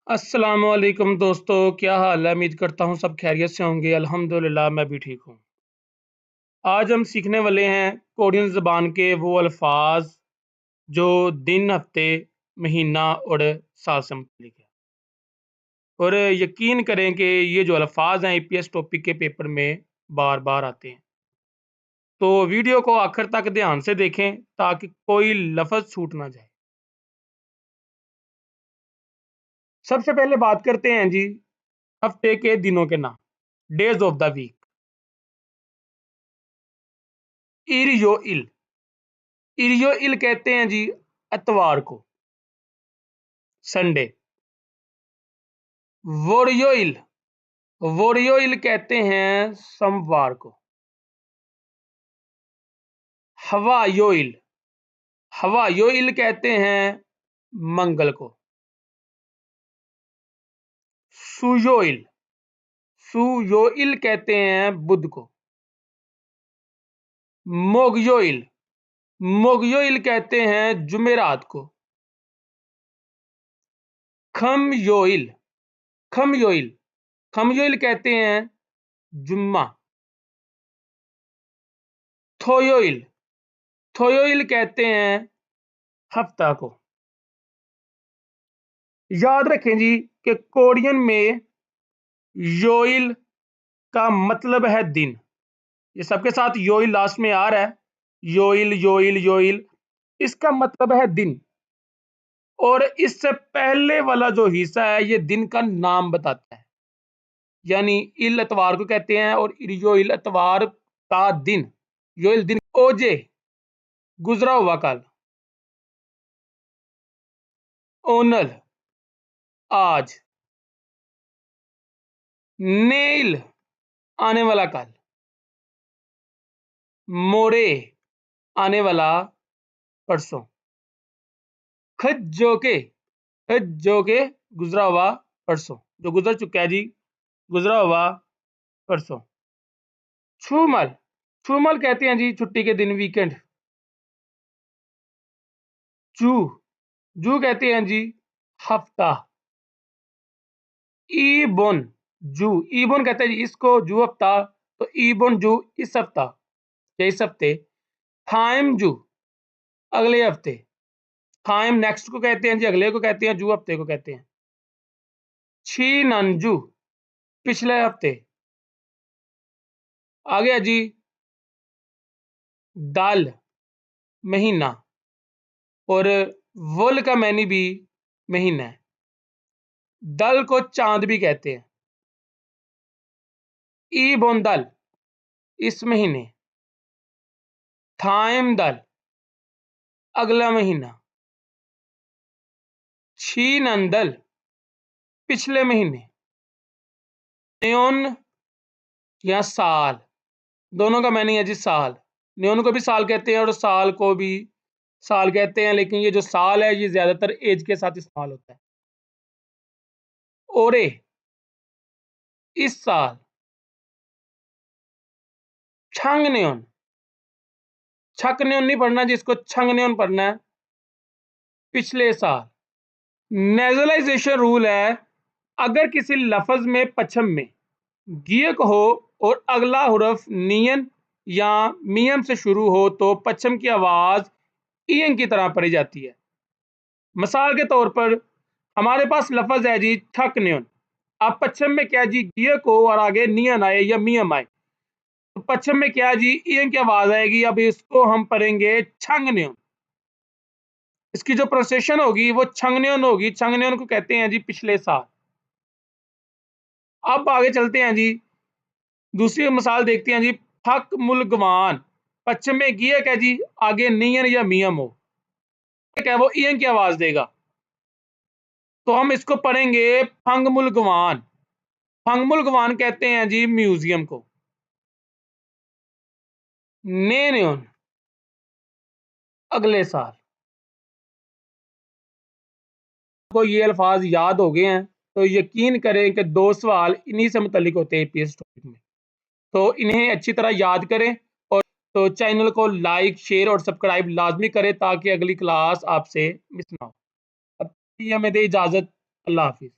अस्सलामुअलैकुम दोस्तों, क्या हाल है? उम्मीद करता हूँ सब खैरियत से होंगे। अल्हम्दुलिल्लाह मैं भी ठीक हूँ। आज हम सीखने वाले हैं कोरियन ज़बान के वो अल्फाज जो दिन, हफ्ते, महीना और साल से मुतल्लिक है। और यकीन करें कि ये जो अल्फाज हैं ईपीएस टॉपिक के पेपर में बार-बार आते हैं। तो वीडियो को आखिर तक ध्यान से देखें ताकि कोई लफ्ज़ छूट ना जाए। सबसे पहले बात करते हैं जी हफ्ते के दिनों के नाम, डेज़ ऑफ द वीक। इरयोइल इरियोइल कहते हैं जी इतवार को, संडे। वोरियोइल वोरियोइल कहते हैं सोमवार को। हवायोइल हवायोइल कहते हैं मंगल को। सुयोइल सुयोइल कहते हैं बुध को। मोगयोइल मोगयोइल कहते हैं जुमेरात को। खमयोइल खमयोइल खमयोइल कहते हैं जुम्मा। थोयोइल थोयोइल कहते हैं हफ्ता को। याद रखें जी कि कोरियन में योइल का मतलब है दिन। ये सबके साथ योइल लास्ट में आ रहा है। योइल योइल योइल इसका मतलब है दिन। और इससे पहले वाला जो हिस्सा है ये दिन का नाम बताता है। यानी इल इतवार को कहते हैं और योइल इतवार का दिन। योइल दिन। ओजे गुजरा हुआ कल। ओनल आज। नेल आने वाला कल। मोरे आने वाला परसों। खज जो के गुजरा हुआ परसों, जो गुजर चुका है जी, गुजरा हुआ परसों। छूमल छूमल कहते हैं जी छुट्टी के दिन, वीकेंड। जू जू कहते हैं जी हफ्ता। ईबोन ईबोन कहते हैं जी इसको, जू हफ्ता। तो ईबोन जू इस हफ्ता या इस हफ्ते। थाइम जू अगले हफ्ते। थाइम नेक्स्ट को कहते हैं जी, अगले को कहते हैं, जू हफ्ते को कहते हैं। छी नंजू पिछले हफ्ते। आ गया जी दाल महीना। और वुल का मैनी भी महीना है। दल को चांद भी कहते हैं। ई बोंदल इस महीने। थाइम दल अगला महीना। छी नंदल पिछले महीने। न्योन या साल, दोनों का मैनी है जी साल। न्योन को भी साल कहते हैं और साल को भी साल कहते हैं, लेकिन ये जो साल है ये ज्यादातर एज के साथ इस्तेमाल होता है। ओरे इस साल। छंग न्योन छक न्योन नहीं पढ़ना जिसको, छंग न्योन पढ़ना है, पिछले साल। नेजलाइजेशन रूल है, अगर किसी लफ्ज में पश्चिम में गियक हो और अगला हुरफ नियन या मियम से शुरू हो तो पश्चिम की आवाज ईयन की तरह पढ़ी जाती है। मिसाल के तौर पर हमारे पास लफ्ज है जी छक न्योन। अब पश्चिम में क्या जी गियक हो और आगे नियन आए या मियम आए तो पश्चिम में क्या जी ईयन की आवाज आएगी। अब इसको हम पढ़ेंगे छंग न्योन। इसकी जो प्रोसेशन होगी वो छंगन्योन होगी। छंगन्योन को कहते हैं जी पिछले साल। अब आगे चलते हैं जी, दूसरी मिसाल देखते हैं जी। फक मुलगवान पश्चिम में गियक है जी, आगे नियन या मियम हो, क्या वो ईयन की आवाज देगा। तो हम इसको पढ़ेंगे फंग मुलगवान। फंग मुलगवान कहते हैं जी म्यूजियम को। नेन्योन अगले साल। को ये अल्फाज याद हो गए हैं तो यकीन करें कि 2 सवाल इन्हीं से मुतल्लिक होते हैं पीएस टॉपिक में। तो इन्हें अच्छी तरह याद करें और तो चैनल को लाइक, शेयर और सब्सक्राइब लाजमी करें ताकि अगली क्लास आपसे मिस ना हो। अब हमें दे इजाजत। अल्लाह हाफिज।